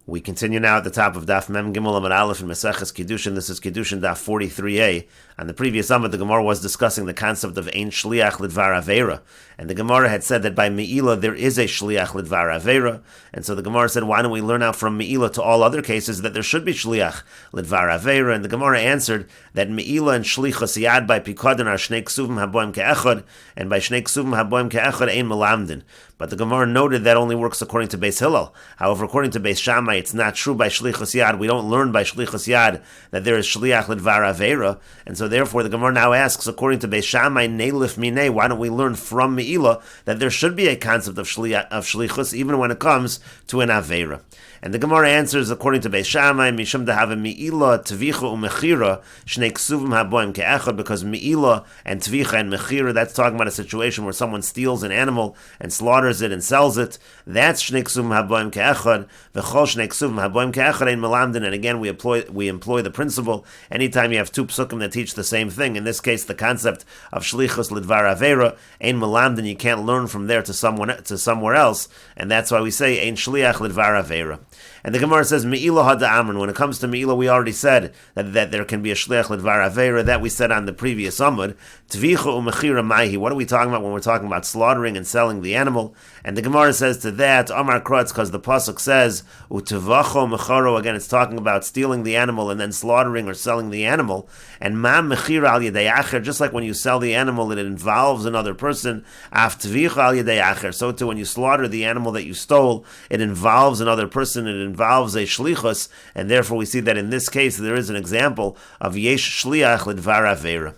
We continue now at the top of Daf Mem Gimel Amud Aleph in Meseches Kiddushin. This is Kiddushin Daf 43a. On the previous Amud, the Gemara was discussing the concept of Ein Shliach Lidvar Aveira. And the Gemara had said that by Me'ilah there is a Shliach Lidvar Aveira. And so the Gemara said, why don't we learn out from Me'ilah to all other cases that there should be Shliach Lidvar Aveira? And the Gemara answered that Me'ilah and Shlichus Yad by Pikadon are Shnei Ksuvim Haboim Ke'echad, and by Shnei Ksuvim Haboim Ke'echad Ein Melamdin. But the Gemara noted that only works according to Beis Hillel. However, according to Beis Shammai, it's not true by Shlichus Yad. We don't learn by Shlichus Yad that there is Shliach Lidvar Aveira. And so therefore the Gemara now asks, according to Beis Shammai, Neilif Minei, why don't we learn from Me'ilah that there should be a concept of Shlichus even when it comes to an Aveira? And the Gemara answers, according to Beis Shammai, Mishum Dehava Me'ilah, Tvicha Umechira, Shnei Ksuvim Haboim Ke'echad, because Me'ilah and Tvicha and Mechira, that's talking about a situation where someone steals an animal and slaughters it and sells it. That's Shnei Ksuvim Haboim Ke'echad, V'chol Shnei Ksuvim Haboim Ke'echad Ein Melamdin. And again, we employ the principle, anytime you have two psukim that teach the same thing, in this case, the concept of Shlichus Lidvar Aveira, Ein Melamdin, you can't learn from there to somewhere else, and that's why we say Ein Shliach Lidvar Aveira. And the Gemara says, Me'ilah ha'da'amrin. When it comes to Me'ilah, we already said that there can be a Shliach Lidvar Aveira. That we said on the previous Amud. Tvicha u'mechira maihi. What are we talking about when we're talking about slaughtering and selling the animal? And the Gemara says to that, Amar Krotz, because the Pasuk says, U'tevacho mecharo. Again, it's talking about stealing the animal and then slaughtering or selling the animal. And ma mechira al yedei acher. Just like when you sell the animal, it involves another person. Af tvicha al yedei acher. So too, when you slaughter the animal that you stole, it involves another person. It involves a shlichus, and therefore we see that in this case there is an example of yesh shliach lidvar aveira.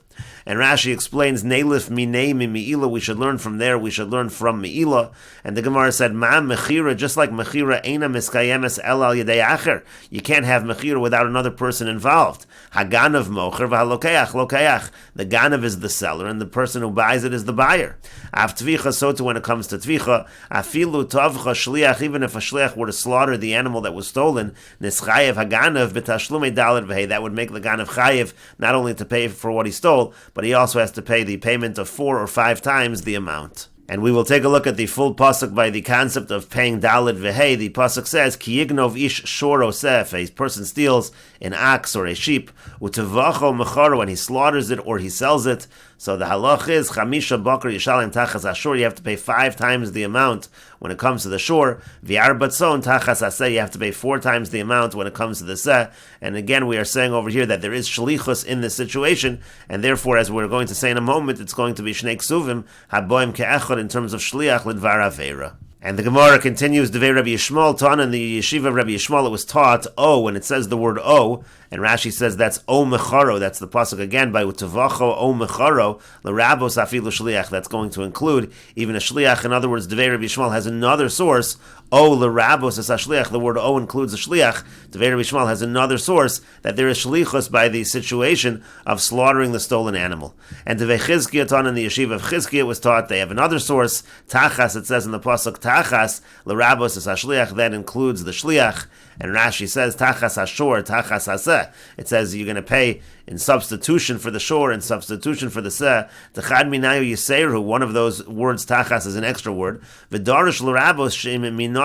And Rashi explains, Neilif minei Me'ilah, we should learn from there, we should learn from Me'ilah. And the Gemara said, Ma mechira, just like mechira, eina miskayemes el al yedei acher. You can't have mechira without another person involved. Haganav mocher v'halokeach lokeach. The ganav is the seller, and the person who buys it is the buyer. Av tvicha, so too when it comes to tvicha, afilu tovcha shliach, even if a shliach were to slaughter the animal that was stolen, nischayev haganav b'tashlume dalet v'hei, that would make the ganav chayev not only to pay for what he stole, but he also has to pay the payment of 4 or 5 times the amount. And we will take a look at the full pasuk by the concept of paying dalet v'hei. The pasuk says, Ki yignov ish shor osef, a person steals an ox or a sheep, utevacho mecharo, and he slaughters it or he sells it. So the halach is, Chamisha bakar yishalem tachas ashur, you have to pay 5 times the amount when it comes to the shor. V'ar batzon tachas aseh, you have to pay 4 times the amount when it comes to the seh. And again, we are saying over here that there is shlichus in this situation, and therefore, as we're going to say in a moment, it's going to be shnei ksuvim haboim ke'echad in terms of shliach lidvar aveira. And the Gemara continues, Devei Rabbi Yishmael, taught in the yeshiva of Rabbi Yishmael, it was taught, when it says the word o, and Rashi says that's o mecharo, that's the pasuk again, by utavacho o mecharo, l'rabos afilu shliach, that's going to include even a shliach. In other words, Devei Rabbi Yishmael has another source, o l'rabos as a shliach, the word o includes a shliach. Devei Rabbi Yishmael has another source that there is shlichus by the situation of slaughtering the stolen animal. And Devei Chizkiah, taught in the yeshiva of Chizkiah, was taught, they have another source, tachas, it says in the pasuk, tachas l'rabos as hashliach, that includes the shliach. And Rashi says tachas hashor, tachas haseh. It says you're going to pay in substitution for the shor and substitution for the seh. Techad minayu yiseru, one of those words tachas is an extra word. V'darish l'rabos she'im mina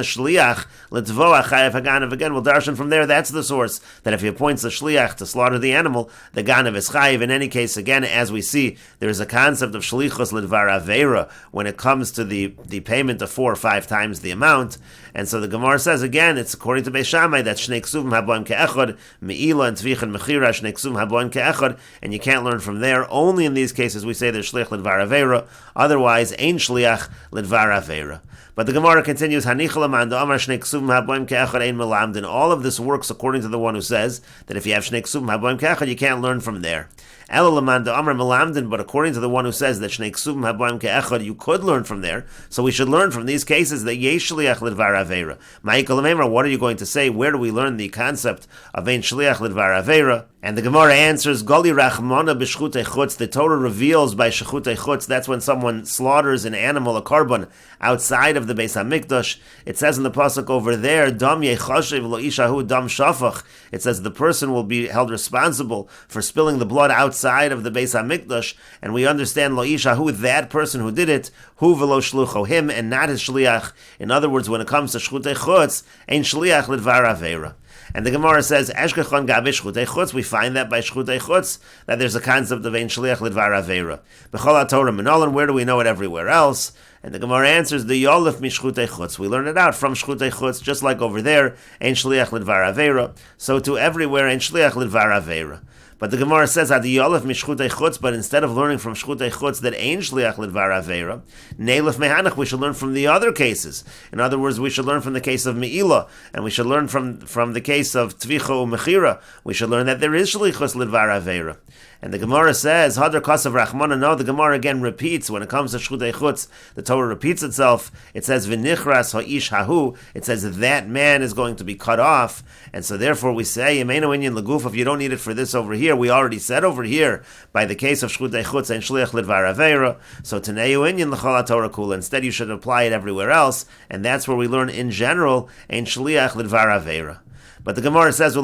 shliach l'tvoa chayav haganav. Again, we'll darshan from there. That's the source that if he appoints the shliach to slaughter the animal, the ganav is chayav. In any case, again, as we see, there is a concept of shlichus l'dvar aveira when it comes to the payment of 4 or 5 times the amount. And so the Gemara says again, it's according to Beis Shammai that shnei ksuvim haboim ke'echad, me'ilah and tvich and mechira shnei ksuvim haboim ke'echad, and you can't learn from there. Only in these cases we say there's shliach lidvar aveira. Otherwise, ein shliach lidvar aveira. But the Gemara continues, Hanichal amanda amar shnei ksuvim haboim ke'echad ein melamdin. All of this works according to the one who says that if you have shnei ksuvim haboim ke'echad, you can't learn from there. But according to the one who says that Shnei Ksuvim Haboim Ke'echad, you could learn from there. So we should learn from these cases that Yesh Shliach Lidvar Aveira. Ma'ikol Amemra, what are you going to say? Where do we learn the concept of Ein Shliach Lidvar Aveira? And the Gemara answers, Gali Rachmana b'shchutei chutz. The Torah reveals by shchutei chutz, that's when someone slaughters an animal, a korban, outside of the Beis HaMikdash. It says in the pasuk over there, Dam yechashev lo ishahu dam shafach. It says the person will be held responsible for spilling the blood outside of the Beis HaMikdash. And we understand lo ishahu, that person who did it, hu v'lo shlucho, him and not his shliach. In other words, when it comes to shchutei chutz, ein shliach lidvar avera. And the Gemara says, Eshkechon gabe shchutei chutz. We find that by shchutei chutz, that there's a concept of ein shliach lidvar avera. B'chol HaTorah menolan, where do we know it everywhere else? And the Gemara answers, the yolef mi shchutei chutz. We learn it out from shchutei chutz, just like over there, ein shliach lidvar avera. So to everywhere, ein shliach lidvar avera. But the Gemara says, Adi yolef mi shchutei chutz, but instead of learning from shchutei chutz that ein shliach lidvar avera, neilef mehanach, we should learn from the other cases. In other words, we should learn from the case of me'ilah, and we should learn from the case of tvicha u'mechira. We should learn that there is shlichus lidvar avera. And the Gemara says, Hadar kasav rachmana. No, the Gemara again repeats when it comes to shchutei chutz. The Torah repeats itself. It says v'nichras ha'ish hahu. It says that man is going to be cut off, and so therefore we say yemeinu inyan leguf. If you don't need it for this over here, we already said over here by the case of shchutei chutz and shliach lidvar avera. So teneu inyan l'chol haTorah kula. Instead, you should apply it everywhere else, and that's where we learn in general ein shliach lidvar avera. But the Gemara says, now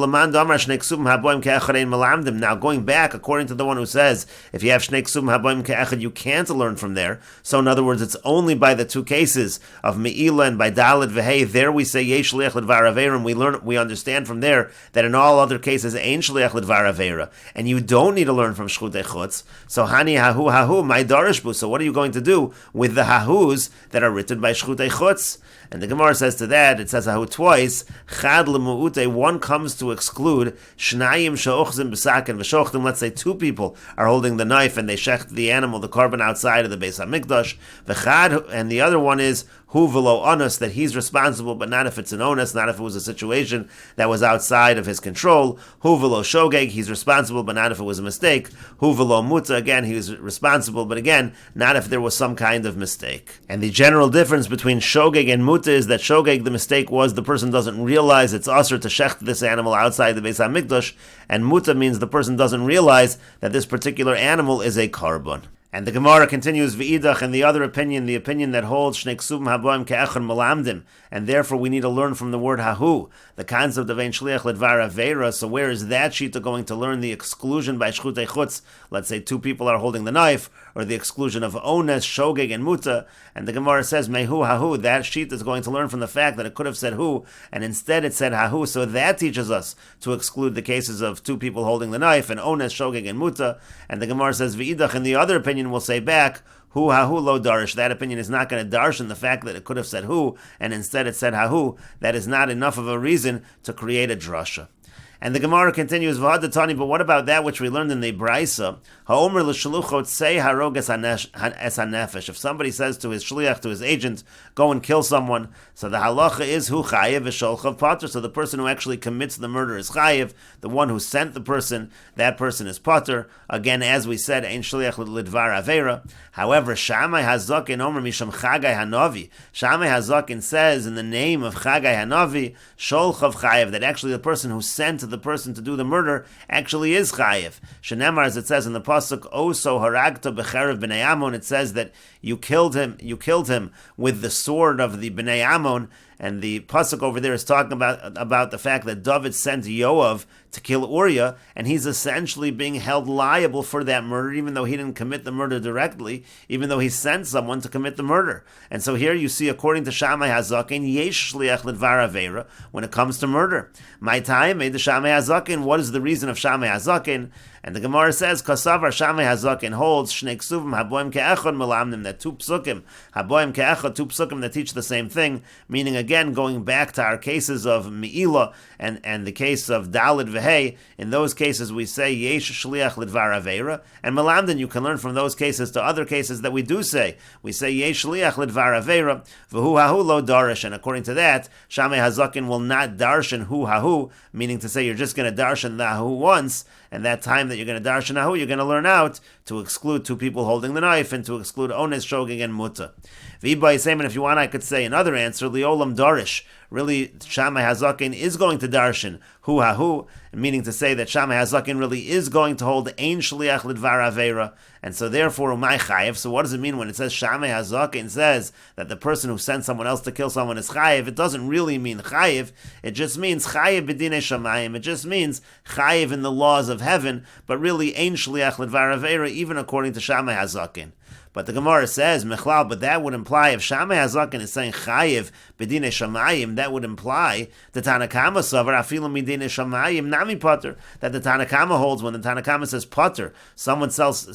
going back, according to the one who says, if you have shnei ksubim haboim ke'echad, you can't learn from there. So in other words, it's only by the two cases of me'ilah and by dalid v'hei. There we say yesh shliach lidvar avera, and we understand from there that in all other cases ein shliach lidvar avera, and you don't need to learn from shchutei chutz. So hani hahu my darishbu. So what are you going to do with the hahus that are written by shchutei chutz? And the Gemara says to that, it says hahu twice, chad lemu'ute, one comes to exclude shnayim she'ochzim b'saken v'shochtim. Let's say two people are holding the knife and they shecht the animal, the korban, outside of the Beis HaMikdash. V'chad, and the other one is hu v'lo onus, that he's responsible, but not if it's an onus, not if it was a situation that was outside of his control. Hu v'lo shogeg, he's responsible, but not if it was a mistake. Hu v'lo muta, again, he was responsible, but again, not if there was some kind of mistake. And the general difference between shogeg and muta is that shogeg, the mistake was the person doesn't realize it's usher to shecht this animal outside the Beis HaMikdash, and muta means the person doesn't realize that this particular animal is a korban. And the Gemara continues, v'idach, and the other opinion, the opinion that holds shnei ksubim haboim ke'echad melamdim, and therefore we need to learn from the word hahu, the concept of ein shliach lidvar avera. So where is that shita going to learn the exclusion by shchutei chutz? Let's say two people are holding the knife, or the exclusion of ones, shogeg, and muta. And the Gemara says, mehu hahu, that sheet is going to learn from the fact that it could have said hu, and instead it said hahu. So that teaches us to exclude the cases of two people holding the knife, and ones, shogeg, and muta. And the Gemara says, v'idach, and the other opinion will say back, hu hahu lo darish. That opinion is not going to darshan the fact that it could have said hu, and instead it said hahu. That is not enough of a reason to create a drasha. And the Gemara continues, V'hadatani, but what about that which we learned in the Braisa? Ha'omer l'shaluchot say harog es hanefesh. If somebody says to his shliach, to his agent, go and kill someone, so the halacha is hu chayev v'sholchav pater. So the person who actually commits the murder is chayev. The one who sent the person, that person is pater. Again, as we said, ein shliach lidvar avera. However, Shammai Hazakin omer misham Chagai Hanavi. Shammai Hazakin says in the name of Chagai Hanavi, sholchav chayev, that actually the person who sent the person to do the murder actually is chayev. Shenemar, as it says in the pasuk, Oso haragta becherev b'nei Ammon. It says that you killed him with the sword of the b'nei Ammon. And the pasuk over there is talking about the fact that David sent Yoav to kill Uriah, and he's essentially being held liable for that murder, even though he didn't commit the murder directly, even though he sent someone to commit the murder. And so here you see, according to Shammai Hazakin, yesh shliach lidvar avera when it comes to murder. My time made the Shammai Hazakin. What is the reason of Shammai Hazakin? And the Gemara says, Kasavar Shammai Hazakin holds shnei ksuvim haboim ke'echad melamdim, that two psukim, haboim ke'echad, two psukim that teach the same thing, meaning again, going back to our cases of me'ilah and the case of dalid v'hei, in those cases we say, yesh shliach lidvar avera, and melamdim, you can learn from those cases to other cases that we do say. We say, yesh shliach lidvar avera, v'hu hahu lo darish, and according to that, Shammai Hazakin will not darshan hu hahu, meaning to say you're just going to darshan the hahu once, and that time that you're going to darshan hahu, you're going to learn out to exclude two people holding the knife and to exclude ones, shogeg, and muta. V'ibay seiman, if you want, I could say another answer, liolam darish. really Shammai Hazaken is going to darshan hu ha-hu, meaning to say that Shammai Hazaken really is going to hold ein shliach lidvar avera, and so therefore umay chayev. So what does it mean when it says Shammai Hazaken says that the person who sent someone else to kill someone is chayev? It doesn't really mean chayev. It just means chayev b'dinei shamayim. It just means chayev in the laws of heaven, but really ein shliach lidvar avera, even according to Shammai Hazaken. But the Gemara says, Mechlal, but that would imply, if Shammai Hazaken is saying Chayiv b'dinei shamayim, that would imply the Tanakama savar afilu midinei shamayim nami pater, that the Tanakama holds when the Tanakama says pater, someone sends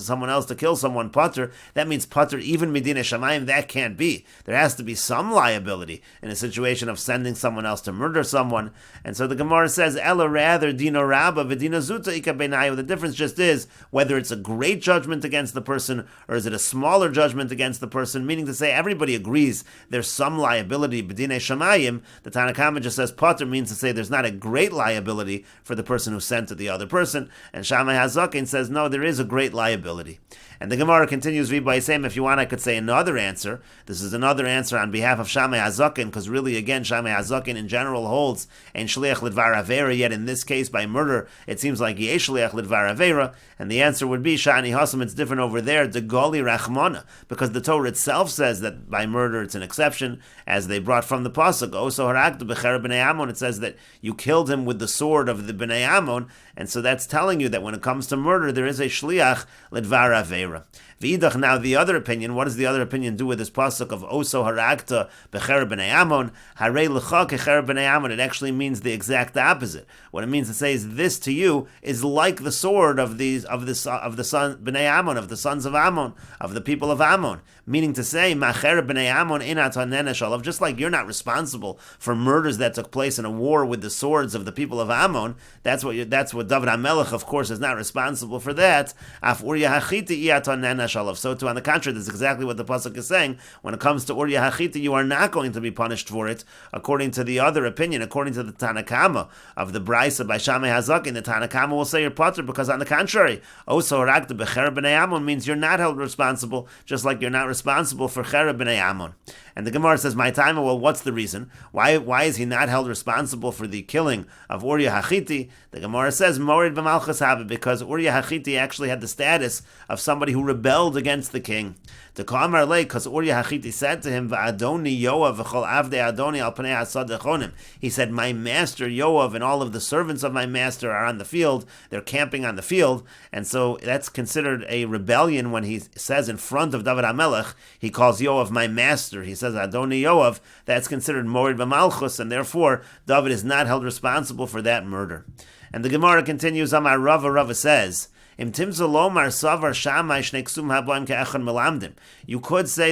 someone else to kill someone pater, that means pater even midinei shamayim. That can't be. There has to be some liability in a situation of sending someone else to murder someone. And so the Gemara says, Ella rather dino rabba v'dino zuta ika beinayu. The difference just is whether it's a great judgment against the person or is it a smaller judgment against the person, meaning to say everybody agrees there's some liability b'dinei shamayim. The Tanakama just says pater means to say there's not a great liability for the person who sent to the other person, and Shammai Hazaken says no, there is a great liability. And the Gemara continues by saying, if you want, I could say another answer. This is another answer on behalf of Shammai Hazaken, because really, again, Shammai Hazaken in general holds ein shliach lidvar avera, yet in this case, by murder, it seems like yesh shliach lidvar avera, and the answer would be, Shani Hasam, it's different over there, de goli rachmana, because the Torah itself says that by murder it's an exception, as they brought from the Pasuk, Oso haragta b'cher b'nei Ammon, it says that you killed him with the sword of the b'nei Ammon, and so that's telling you that when it comes to murder, there is a shliach lidvar avera. V'idach, now the other opinion, what does the other opinion do with this pasuk of Oso haragta b'cher b'nei Ammon, harei l'cha kecher b'nei Ammon? It actually means the exact opposite. What it means to say is this to you is like the sword of the son b'nei Ammon, of the sons of Ammon, of the people of Ammon. Meaning to say, macher b'nei Ammon inat hanene shalav, just like you're not responsible for murders that took place in a war with the swords of the people of Ammon. That's what David HaMelech, of course, is not responsible for that. Af Uriah Hachiti iat hanene shalav. So too, on the contrary, that's exactly what the pasuk is saying. When it comes to Uriah Hachiti, you are not going to be punished for it, according to the other opinion, according to the Tanakama of the Brisa by Shammai Hazaken. The Tanakama will say you're patur because, on the contrary, Oso haragta b'cher b'nei Ammon means you're not held responsible, just like you're not responsible for cher b'nei Ammon. And the Gemara says, my time, well, what's the reason? Why is he not held responsible for the killing of Uriah Hachiti? The Gemara says, Morid b'malchus haba, because Uriah Hachiti actually had the status of somebody who rebelled against the king. To Kamar Le, because Uriah Hachiti said to him, V'adoni Yoav v'chol avdei Adoni al pnei asad echonim. He said, my master Yoav and all of the servants of my master are on the field. They're camping on the field. And so that's considered a rebellion when he says in front of David HaMelech, he calls Yoav my master. He says Adoni Yoav. That's considered Morid b'malchus, and therefore David is not held responsible for that murder. And the Gemara continues, Amar Rava says, you could say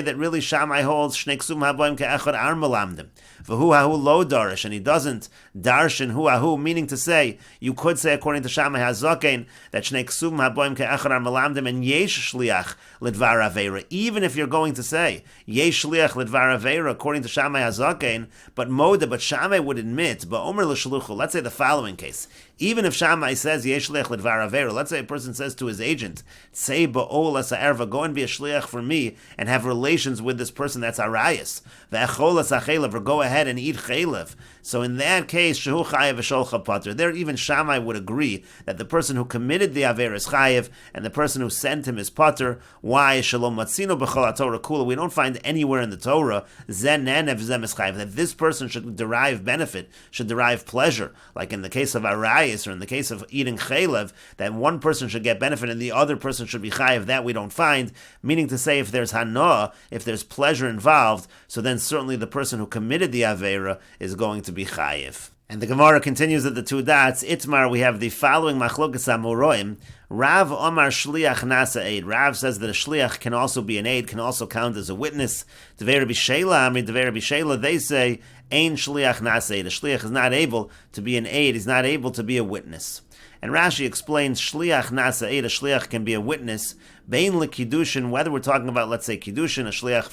that really Shammai holds Shnei Ksum Haboim Ke'echad Ar Melamdim. V'hu hahu lo darish, and he doesn't darshan hu hahu, meaning to say, you could say according to Shammai Hazaken that Shnei Ksum Haboim Ke'echad Ar Melamdim and Yesh Shliach Lidvar Aveira. Even if you're going to say Yesh Shliach Lidvar Aveira according to Shammai Hazaken, but Shammai would admit, Ba'omer l'shluchu, let's say the following case. Even if Shammai says Yesh Shliach Lidvar Aveira, let's say a person says to his agent, say Ba'ol as erva, go and be a shliach for me and have relations with this person that's arayas. Ve'echol as achelev, or go ahead and eat chelev. So in that case, shehu chayev v'sholcha pater. There, even Shammai would agree that the person who committed the aver is chayev, and the person who sent him is pater. Why? Shalom matzino b'chol haTorah kula. We don't find anywhere in the Torah zen nenev zem is chayev, that this person should derive benefit, should derive pleasure, like in the case of arayas or in the case of eating chelev, that one person should get benefit and the other person should be chayev. That we don't find. Meaning to say, if there's hana, if there's pleasure involved, so then certainly the person who committed the avera is going to be chayev. And the Gemara continues at the two dots. Itmar, we have the following machlokas amoroim. Rav Omar Shliach Nasa Aid. Rav says that a Shliach can also be an aid, can also count as a witness. Devei Rabbi Shela, Devei Rabbi Shela, they say, Ein Shliach Nasa Aid. A Shliach is not able to be an aid, he's not able to be a witness. And Rashi explains, shliach nasa eid, a shliach can be a witness, bein lekiddushin, whether we're talking about, let's say, kiddushin, a shliach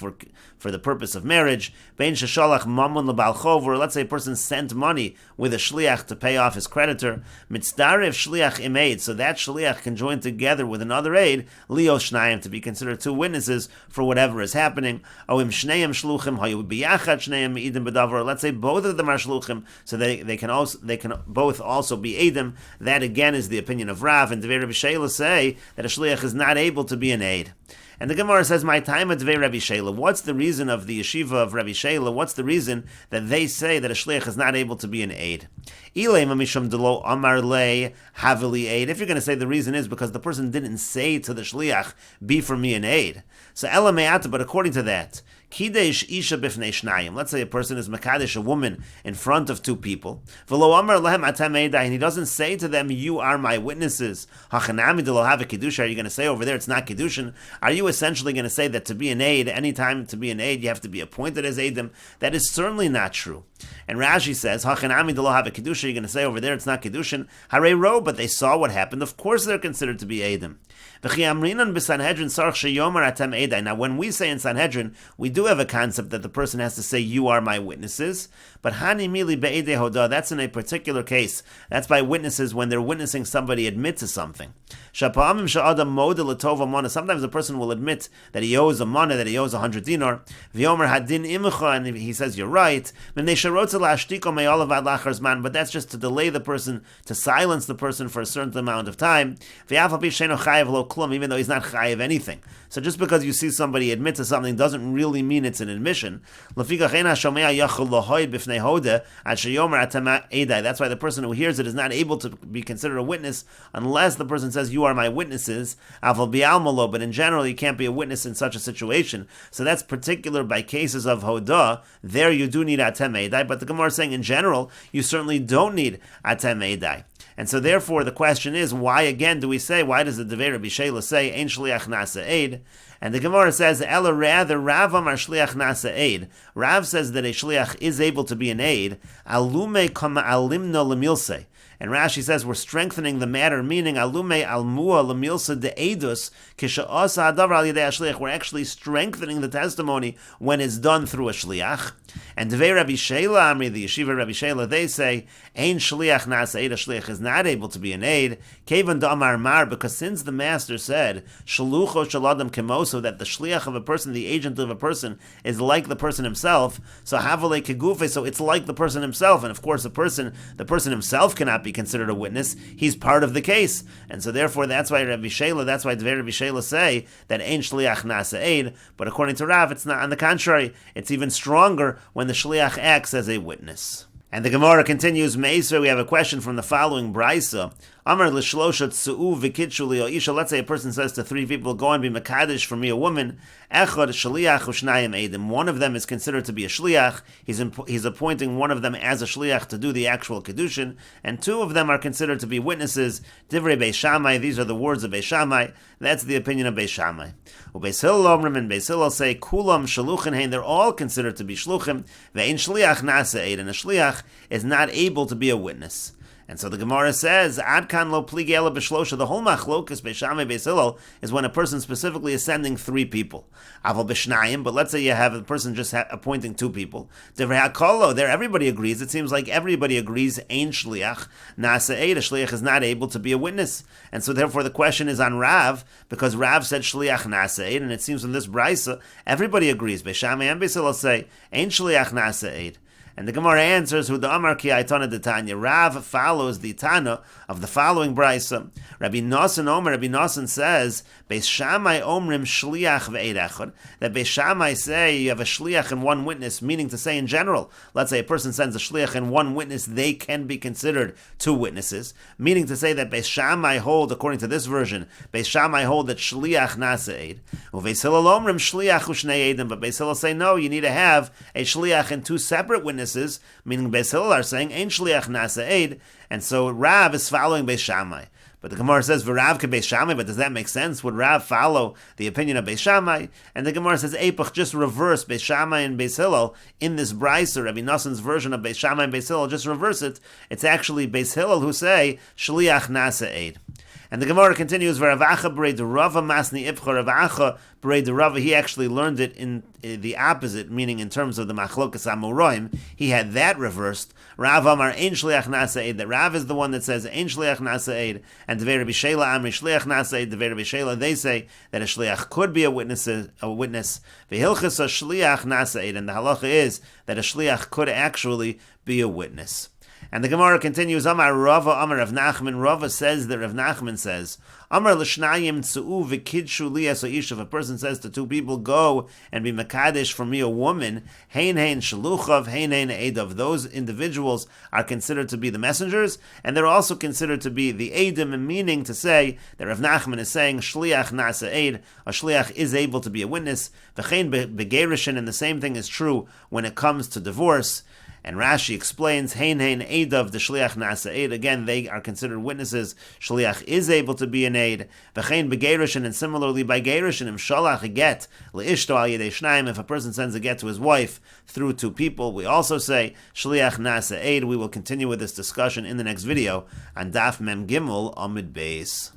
for the purpose of marriage, bein sheshalach mammon lebal chov, or let's say a person sent money with a shliach to pay off his creditor, mitzdarev shliach im eid, so that shliach can join together with another aid, leo shnayim, to be considered two witnesses for whatever is happening, o im shneim shluchim hayu biyachad shneim eidim bedavar, let's say both of them are shluchim, so they can both also be eidim. That again is the opinion of Rav, and Devei Rabbi Sheila say that a shliach is not able to be an aid. And the Gemara says, my time at Devei Rabbi Sheila. What's the reason of the yeshiva of Rabbi Sheila? What's the reason that they say that a shliach is not able to be an aid? If you're going to say the reason is because the person didn't say to the shliach, be for me an aid. So ela me'ata, but according to that, Kidesh isha bifnei shnayim. Let's say a person is makadesh a woman in front of two people. V'lo amar lehem atem eidai, and he doesn't say to them, you are my witnesses. Hachanami de lo have a kiddush. Are you going to say over there it's not kiddushin? Are you essentially going to say that to be an aid, anytime to be an aid, you have to be appointed as aidim? That is certainly not true. And Rashi says, Hachanami de lo have a kiddush. Are you going to say over there it's not kiddushin? Hare ro, but they saw what happened. Of course they're considered to be aidim. Now, when we say in Sanhedrin, we do have a concept that the person has to say, you are my witnesses, but Hani Mili Be'edei Hoda, that's in a particular case. That's by witnesses when they're witnessing somebody admit to something. Sometimes a person will admit that he owes a money, that he owes 100 dinar, and he says, you're right, but that's just to delay the person, to silence the person for a certain amount of time, even though he's not chayiv anything. So just because you see somebody admit to something doesn't really mean it's an admission. That's why the person who hears it is not able to be considered a witness unless the person says, you are my witnesses. But in general, you can't be a witness in such a situation. So that's particular by cases of hoda. There you do need atem eidai, but the Gemara is saying in general, you certainly don't need atem eidai. And so therefore the question is, why again do we say, why does the Devei Rabbi Sheila say, ein shliach nasa eid? And the Gemara says, ela rather, Rav amar shliach nasa eid. Rav says that a shliach is able to be an aid, alume kama alimno lemilse. And Rashi says we're strengthening the matter, meaning alume almua lemilsa de edus kisha'asa hadavar al yedei shliach. We're actually strengthening the testimony when it's done through a shliach. And Devei Rabbi Sheila, Amri, the yeshiva Rabbi Sheila, they say ein shliach nasa eid. A shliach is not able to be an aid. Kevan damar mar, because since the master said shalucho shaladam kemoso, that the shliach of a person, the agent of a person, is like the person himself. So havale kegufe, so it's like the person himself. And of course, the person himself cannot be considered a witness. He's part of the case, and so therefore that's why Rabbi Sheila, that's why Devei Rabbi Sheila say that ein shliach nasa eid. But according to Rav, it's not. On the contrary, it's even stronger when the shliach acts as a witness. And the Gemara continues, Meisra, we have a question from the following Braisa. Amar l'shlosha tsu'u v'kitshu li'o'isha. Let's say a person says to three people, go and be makadesh for me, a woman. Echad shliach u'shnayim eidim. One of them is considered to be a shliach. He's appointing one of them as a shliach to do the actual kiddushin. And two of them are considered to be witnesses. Divrei Beis Shammai. These are the words of Beis Shammai. That's the opinion of Beis Shammai. Ubeis Hillel omrim, and Beis Hillel say, kulam shaluchin hein. They're all considered to be shluchim. Ve'in shliach nasa eid. And a shliach is not able to be a witness. And so the Gemara says, Ad kan lo pligi ela b'shlosha. The whole machlokas Beis Shammai Beis Hillel is when a person specifically is sending three people. Aval b'shnayim, but let's say you have a person just appointing two people. Divrei hakolo, there everybody agrees. It seems like everybody agrees. Ein shliach nasa eid. A shliach is not able to be a witness, and so therefore the question is on Rav, because Rav said shliach nasa eid, and it seems from this brisa everybody agrees. Beis Shammai and Beis Hillel say ein shliach nasa eid. And the Gemara answers, "Hu da'amar ki aitana detanya." Rav follows the Tana of the following brisa. Rabbi Nosson says, Beis Shammai omrim shliach ve'ed echad. That Beis Shammai say you have a shliach and one witness, meaning to say in general, let's say a person sends a shliach and one witness, they can be considered two witnesses. Meaning to say that Beis Shammai hold, according to this version, Beis Shammai hold that shliach nasa eid. Uveis Hillel omrim shliach u'shnei edim. But Beis Hillel say no, you need to have a shliach and two separate witnesses. Meaning Beis Hillel are saying ein shliach nasa eid, and so Rav is following Beis Shammai. But the Gemara says, V'Rav ke Beis Shammai, but does that make sense? Would Rav follow the opinion of Beis Shammai? And the Gemara says, Eipach, just reverse Beis Shammai and Beis Hillel in this brisa, Rabbi Nassan's version of Beis Shammai and Beis Hillel, just reverse it. It's actually Beis Hillel who say, Shliach Nasa Eid. And the Gemara continues, V'Ravacha b'rei d'Rava masni ipcha Ravacha b'rei d'Rava. He actually learned it in the opposite, meaning in terms of the machlokas amoraim. He had that reversed. Rav Amar ein shliach nasa eid. That Rav is the one that says ein shliach nasa eid, and Devei Rabbi Shela Amri shliach nasa eid. Devei Rabbi Shela, they say that a shliach could be a witness. V'hilchas a shliach nasa eid, and the halacha is that a shliach could actually be a witness. And the Gemara continues, Amar Rava, Amar Rav Nachman. Rava says that Rav Nachman says, Amar l'shnayim tzu'u v'kidshu liyas ha'ish. If a person says to two people, go and be mekadesh for me a woman, hein hein shaluchav, hein hein eidav. Those individuals are considered to be the messengers, and they're also considered to be the eidim, meaning to say that Rav Nachman is saying, shliach nasa eid, a shliach is able to be a witness. V'chein begerishin, and the same thing is true when it comes to divorce. And Rashi explains, Hein Hein Eidav, the Shliach Nasa Eid. Again, they are considered witnesses. Shliach is able to be an aid. V'chein begerishin, and similarly by gerishin, im shalach a get, le'ishto al yedei shnayim, if a person sends a get to his wife through two people, we also say, Shliach Nasa Eid. We will continue with this discussion in the next video on Daf Mem Gimel Amud Beis.